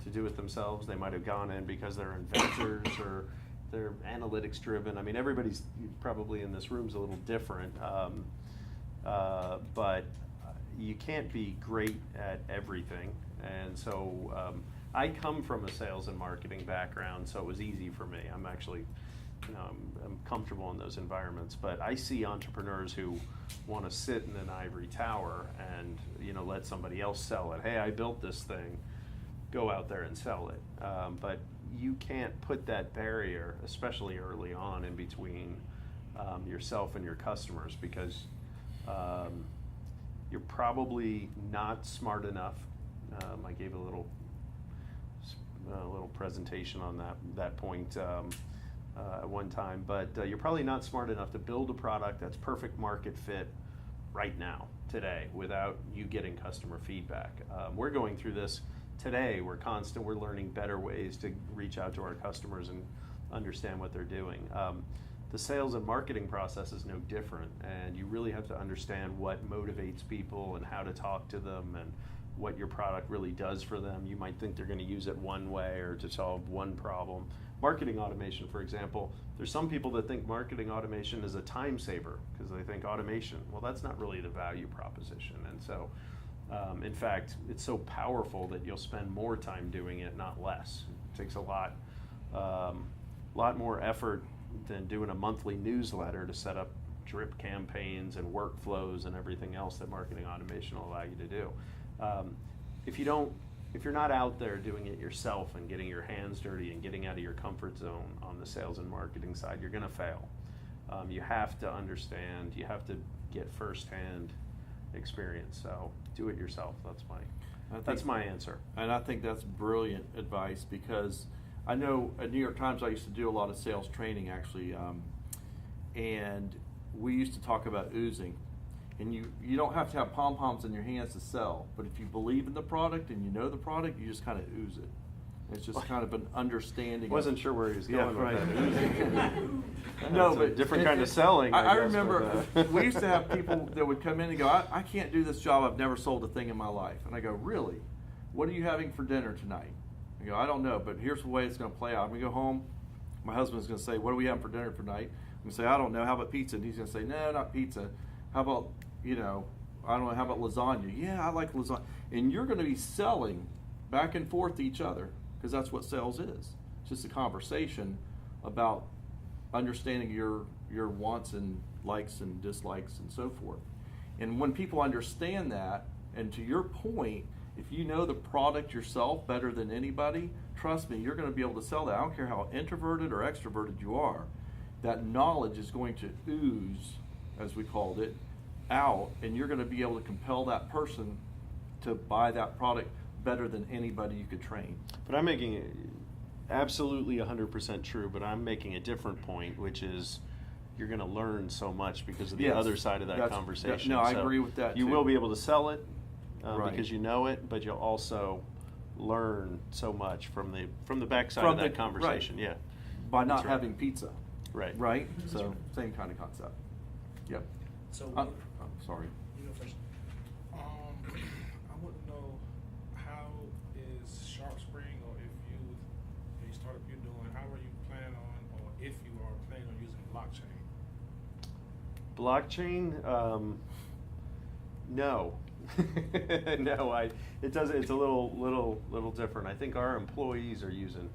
to do it themselves. They might have gone in because they're inventors or they're analytics driven. I mean, everybody's probably in this room is a little different, but you can't be great at everything. And so I come from a sales and marketing background, so it was easy for me. I'm actually, I'm comfortable in those environments. But I see entrepreneurs who want to sit in an ivory tower and let somebody else sell it. Hey, I built this thing. Go out there and sell it. But you can't put that barrier, especially early on, in between yourself and your customers, because you're probably not smart enough. I gave a little presentation on that point at one time, but you're probably not smart enough to build a product that's perfect market fit right now, today, without you getting customer feedback. We're going through this today. We're learning better ways to reach out to our customers and understand what they're doing. The sales and marketing process is no different, and you really have to understand what motivates people and how to talk to them and what your product really does for them. You might think they're going to use it one way or to solve one problem. Marketing automation, for example, there's some people that think marketing automation is a time saver because they think automation. Well, that's not really the value proposition. And so, in fact, it's so powerful that you'll spend more time doing it, not less. It takes a lot more effort than doing a monthly newsletter to set up drip campaigns and workflows and everything else that marketing automation will allow you to do. If you're not out there doing it yourself and getting your hands dirty and getting out of your comfort zone on the sales and marketing side, you're going to fail. You have to understand. You have to get firsthand experience. So do it yourself. That's my answer. And I think that's brilliant advice, because I know at New York Times I used to do a lot of sales training actually, and we used to talk about oozing. And you don't have to have pom-poms in your hands to sell, but if you believe in the product and you know the product, you just kind of ooze it. It's just kind of an understanding. Wasn't sure where he was going with that. No, but different kind of selling. I remember we used to have people that would come in and go, I can't do this job. I've never sold a thing in my life. And I go, really? What are you having for dinner tonight? I go, I don't know, but here's the way it's going to play out. I'm going to go home. My husband's going to say, what are we having for dinner tonight? I'm going to say, I don't know. How about pizza? And he's going to say, no, not pizza. How about, I don't know, how about lasagna? Yeah, I like lasagna. And you're going to be selling back and forth to each other, because that's what sales is. It's just a conversation about understanding your wants and likes and dislikes and so forth. And when people understand that, and to your point, if you know the product yourself better than anybody, trust me, you're going to be able to sell that. I don't care how introverted or extroverted you are. That knowledge is going to ooze, as we called it, out, and you're going to be able to compel that person to buy that product better than anybody you could train. But I'm making it absolutely 100% true, but I'm making a different point, which is you're going to learn so much because of the other side of that conversation. I agree with that. You too. will be able to sell it right. because you know it, but you'll also learn so much from the backside of that conversation. Right. Yeah, by not having pizza. Right. Right. So same kind of concept. Yep. So I'm sorry. You go first. I want to know, how is SharpSpring, or if you startup you're doing, how are you planning on, or if you are planning on using blockchain? Blockchain? No. No, it doesn't. It's a little different. I think our employees are using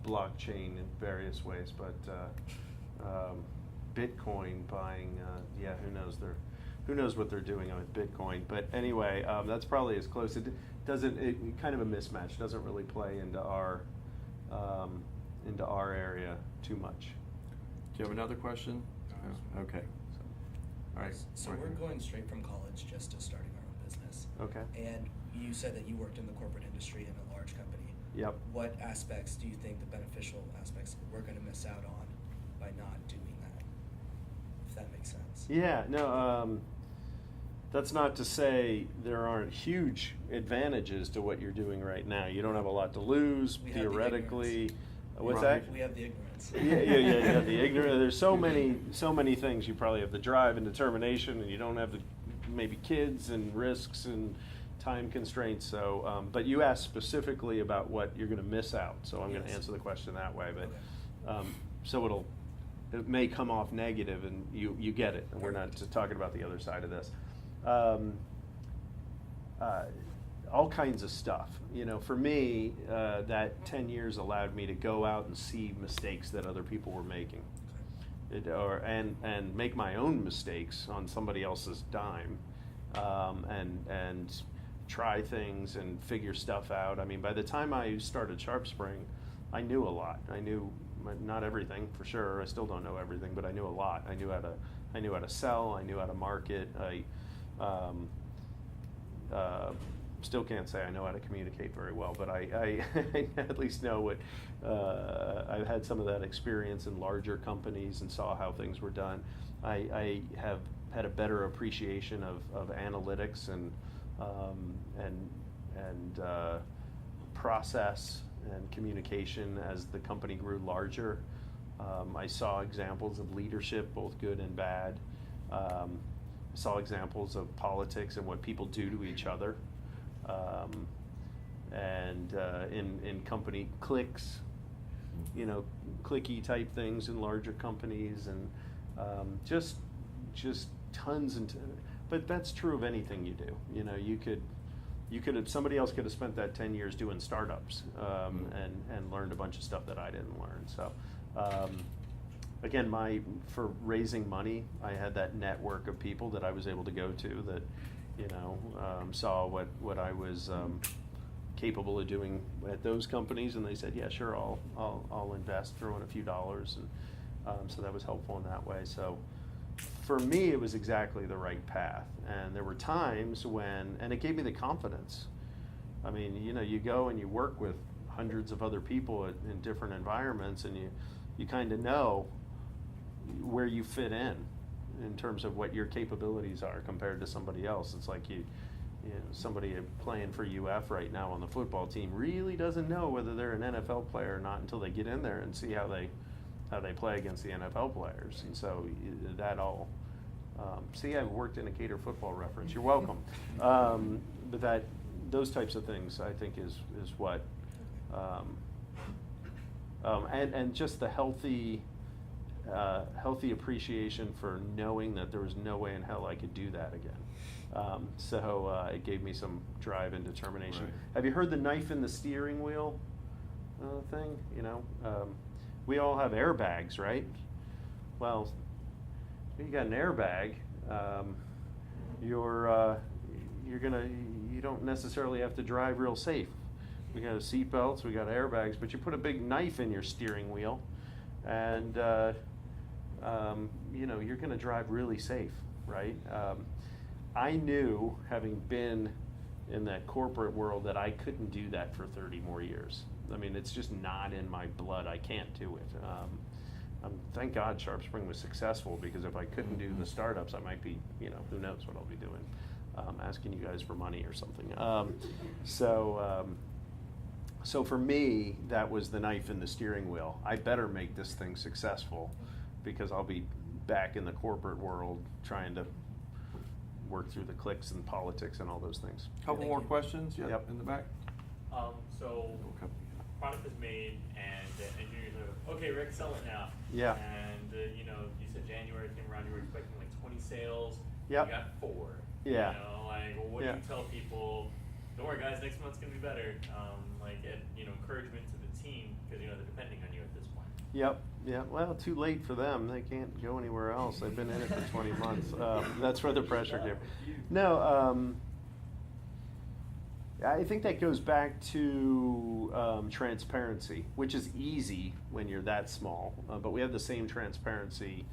blockchain in various ways, but Bitcoin buying, yeah, who knows what they're doing with Bitcoin. But anyway, that's probably as close. It kind of a mismatch. Doesn't really play into our area too much. Do you have another question? No. Okay. All right. So we're going straight from college just to starting our own business. Okay. And you said that you worked in the corporate industry in a large company. Yep. What aspects do you think the beneficial aspects we're going to miss out on by not doing that? If that makes sense. Yeah, no, that's not to say there aren't huge advantages to what you're doing right now. You don't have a lot to lose, We have the theoretically. ignorance. What's Right. that? We have the ignorance. Yeah, you have the ignorance. There's so many things. You probably have the drive and determination, and you don't have the maybe kids and risks and time constraints. So, but you asked specifically about what you're going to miss out. So I'm going to Yes. answer the question that way. But Okay. so it may come off negative, and you get it. And we're not Perfect. just talking about the other side of this. All kinds of stuff. You know, for me, that 10 years allowed me to go out and see mistakes that other people were making, and make my own mistakes on somebody else's dime, and try things and figure stuff out. I mean, by the time I started SharpSpring, I knew a lot. I knew not everything for sure. I still don't know everything, but I knew a lot. I knew how to sell. I knew how to market. Still can't say I know how to communicate very well, but I at least know what, I've had some of that experience in larger companies and saw how things were done. I have had a better appreciation of analytics and process and communication as the company grew larger. I saw examples of leadership, both good and bad. I saw examples of politics and what people do to each other. In company cliques, you know, cliquey type things in larger companies, and just tons but that's true of anything you do. You know, you could have, somebody else could have spent that 10 years doing startups, and learned a bunch of stuff that I didn't learn. So again, for raising money, I had that network of people that I was able to go to that, you know, saw what I was capable of doing at those companies, and they said, yeah, sure, I'll invest, throw in a few dollars, and so that was helpful in that way. So for me, it was exactly the right path, and there were times and it gave me the confidence. I mean, you know, you go and you work with hundreds of other people in different environments, and you kind of know where you fit in terms of what your capabilities are compared to somebody else. It's like you know, somebody playing for UF right now on the football team really doesn't know whether they're an NFL player or not until they get in there and see how they play against the NFL players. And so that all, see, I've worked in a Gator football reference. You're welcome. But those types of things, I think, is what, and just the healthy appreciation for knowing that there was no way in hell I could do that again. So it gave me some drive and determination. Right. Have you heard the knife in the steering wheel thing? You know, we all have airbags, right? Well, you got an airbag. You don't necessarily have to drive real safe. We got seat belts, we got airbags, but you put a big knife in your steering wheel, and you know, you're going to drive really safe, right? I knew, having been in that corporate world, that I couldn't do that for 30 more years. I mean, it's just not in my blood. I can't do it. Thank God SharpSpring was successful, because if I couldn't do the startups, I might be, you know, who knows what I'll be doing, asking you guys for money or something. So for me, that was the knife in the steering wheel. I better make this thing successful, because I'll be back in the corporate world trying to work through the cliques and politics and all those things. Couple Thank more you. questions? Yep. In the back? So product is made, and the engineers are, okay, Rick, sell it now. Yeah. And you know, you said January came around, you were expecting like 20 sales. Yep. You got 4. Yeah. You know, like, well, what Yeah. do you tell people? Don't worry, guys. Next month's gonna be better. And you know, encouragement to the team because you know they're depending on you at this point. Yep. Yeah. Well, too late for them. They can't go anywhere else. They've been in it for 20 months. That's where the pressure came. No. I think that goes back to transparency, which is easy when you're that small. But we have the same transparency.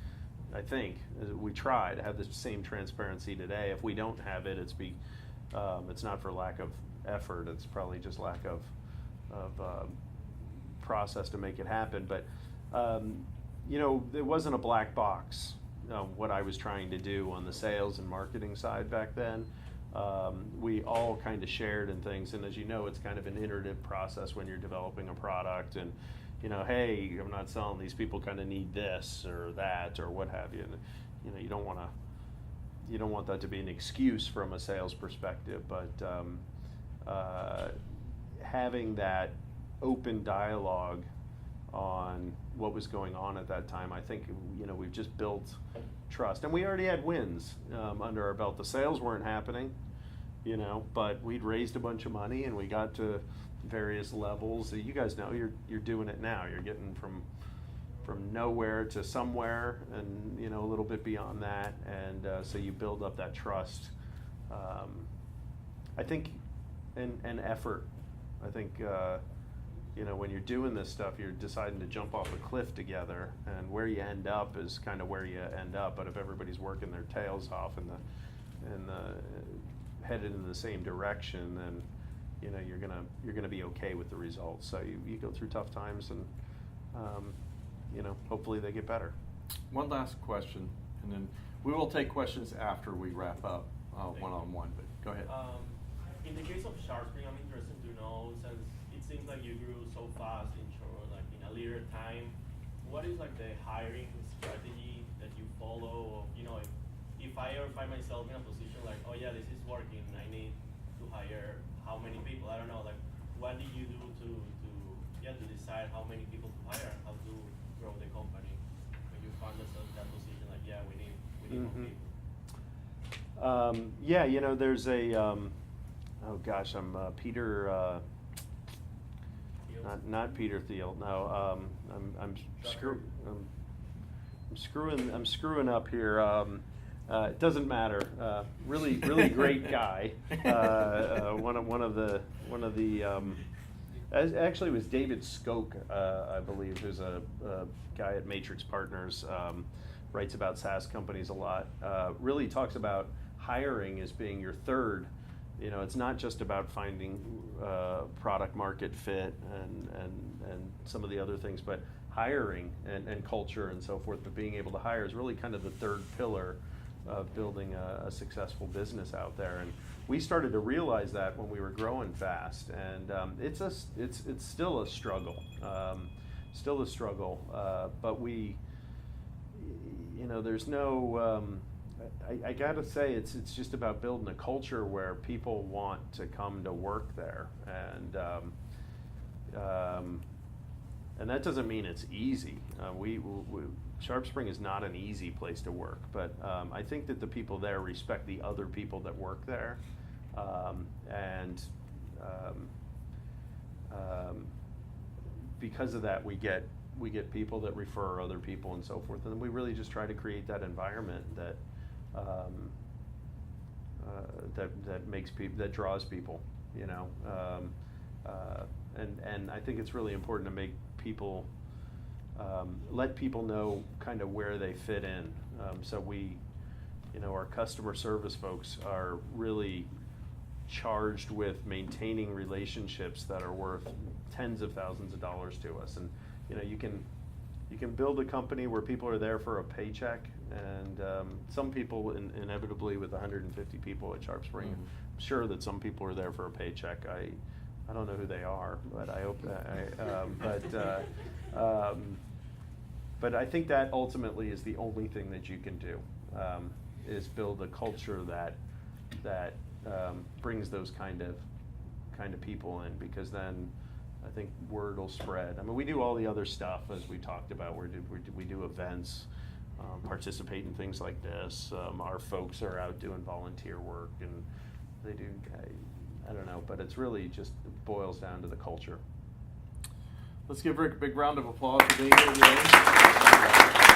I think we try to have the same transparency today. If we don't have it, it's not for lack of effort. It's probably just lack of process to make it happen. But you know, there wasn't a black box. What I was trying to do on the sales and marketing side back then. We all kind of shared in things, and as you know, it's kind of an iterative process when you're developing a product. And you know, hey, I'm not selling. These people kind of need this or that or what have you. And you know, you don't want that to be an excuse from a sales perspective. But having that open dialogue on what was going on at that time, I think you know we've just built trust, and we already had wins under our belt. The sales weren't happening, you know, but we'd raised a bunch of money and we got to various levels. You guys know you're doing it now. You're getting from nowhere to somewhere, and you know a little bit beyond that, and so you build up that trust. I think, and effort. I think you know when you're doing this stuff, you're deciding to jump off a cliff together, and where you end up is kind of where you end up. But if everybody's working their tails off and headed in the same direction, then you know you're gonna be okay with the results. So you go through tough times, and you know hopefully they get better. One last question, and then we will take questions after we wrap up one-on-one. But go ahead. In the case of SharpSpring, I'm interested to know, since it seems like you grew so fast in a little time, what is like the hiring strategy that you follow? You know, if I ever find myself in a position like, oh yeah, this is working, I need to hire how many people? I don't know, like what do you do to decide how many people to hire and how to grow the company when you find yourself in that position? Like, yeah, we need more people. Yeah, you know, there's a oh gosh, I'm Peter. Not Peter Thiel. No, I'm screwing up here. It doesn't matter. Really great guy. One of the. Actually, it was David Skoke, I believe, who's a guy at Matrix Partners. Writes about SaaS companies a lot. Really talks about hiring as being your third. You know, it's not just about finding product market fit and some of the other things, but hiring and culture and so forth. But being able to hire is really kind of the third pillar of building a successful business out there. And we started to realize that when we were growing fast, and it's still a struggle, but we, you know, there's no. I gotta say, it's just about building a culture where people want to come to work there, and that doesn't mean it's easy. SharpSpring is not an easy place to work, but I think that the people there respect the other people that work there, and because of that, we get people that refer other people and so forth, and we really just try to create that environment that that draws people, you know, and I think it's really important to make people let people know kind of where they fit in. So we, you know, our customer service folks are really charged with maintaining relationships that are worth tens of thousands of dollars to us. And you know, you can build a company where people are there for a paycheck, and some people inevitably with 150 people at SharpSpring, I'm sure that some people are there for a paycheck. I don't know who they are, but I hope but I think that ultimately is the only thing that you can do, is build a culture that brings those kind of people in, because then I think word will spread. I mean, we do all the other stuff as we talked about. We do events, participate in things like this. Our folks are out doing volunteer work, and they do, I don't know, but it's really just boils down to the culture. Let's give Rick a big round of applause for being here today.